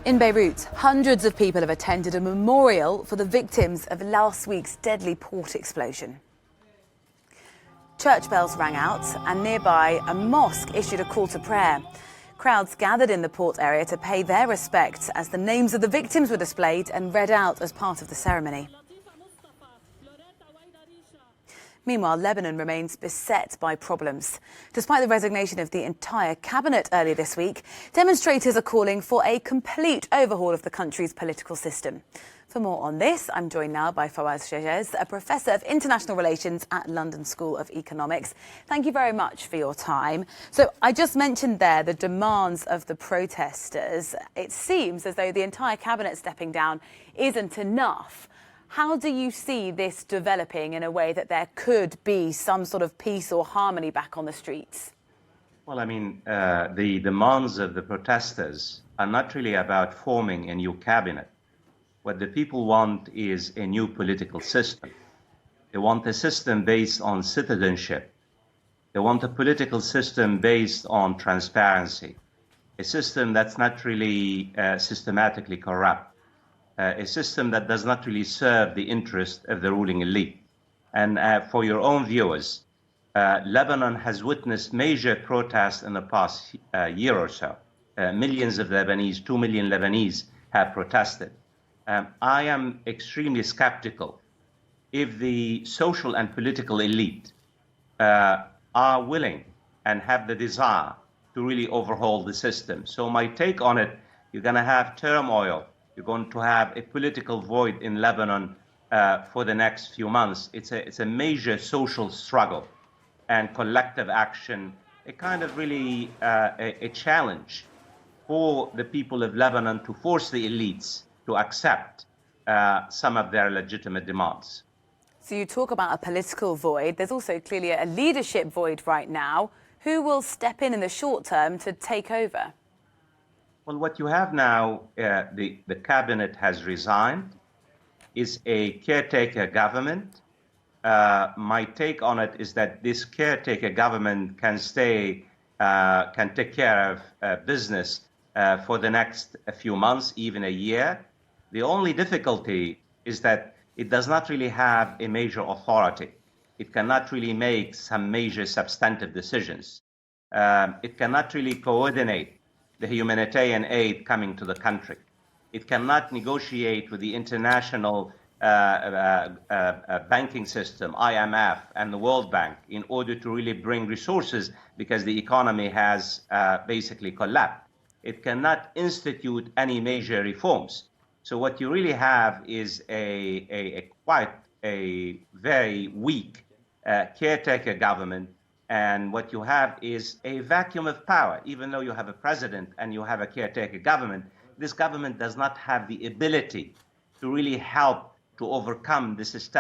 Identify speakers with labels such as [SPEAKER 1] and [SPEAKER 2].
[SPEAKER 1] In Beirut, hundreds of people have attended a memorial for the victims of last week's deadly port explosion. Church bells rang out, and nearby a mosque issued a call to prayer. Crowds gathered in the port area to pay their respects as the names of the victims were displayed and read out as part of the ceremony. Meanwhile, Lebanon remains beset by problems. Despite the resignation of the entire cabinet earlier this week, demonstrators are calling for a complete overhaul of the country's political system. For more on this, I'm joined now by Fawaz Shejez, a professor of international relations at London School of Economics. Thank you very much for your time. So I just mentioned there the demands of the protesters. It seems as though the entire cabinet stepping down isn't enough. How do you see this developing in a way that there could be some sort of peace or harmony back on the streets?
[SPEAKER 2] Well, I mean, the demands of the protesters are not really about forming a new cabinet. What the people want is a new political system. They want a system based on citizenship. They want a political system based on transparency, a system that's not really systematically corrupt. A system that does not really serve the interest of the ruling elite. And for your own viewers, Lebanon has witnessed major protests in the past year or so. Millions of Lebanese, 2 million Lebanese have protested. I am extremely skeptical if the social and political elite are willing and have the desire to really overhaul the system. So my take on it, you're going to have turmoil. You're going to have a political void in Lebanon for the next few months. It's a major social struggle and collective action, a kind of really a challenge for the people of Lebanon to force the elites to accept some of their legitimate demands.
[SPEAKER 1] So you talk about a political void. There's also clearly a leadership void right now. Who will step in the short term to take over?
[SPEAKER 2] Well, what you have now, the cabinet has resigned, is a caretaker government. My take on it is that this caretaker government can take care of business for the next few months, even a year. The only difficulty is that it does not really have a major authority. It cannot really make some major substantive decisions. It cannot really coordinate the humanitarian aid coming to the country. It cannot negotiate with the international banking system, IMF, and the World Bank in order to really bring resources because the economy has basically collapsed. It cannot institute any major reforms. So what you really have is quite a very weak caretaker government. And what you have is a vacuum of power. Even though you have a president and you have a caretaker government, this government does not have the ability to really help to overcome the systemic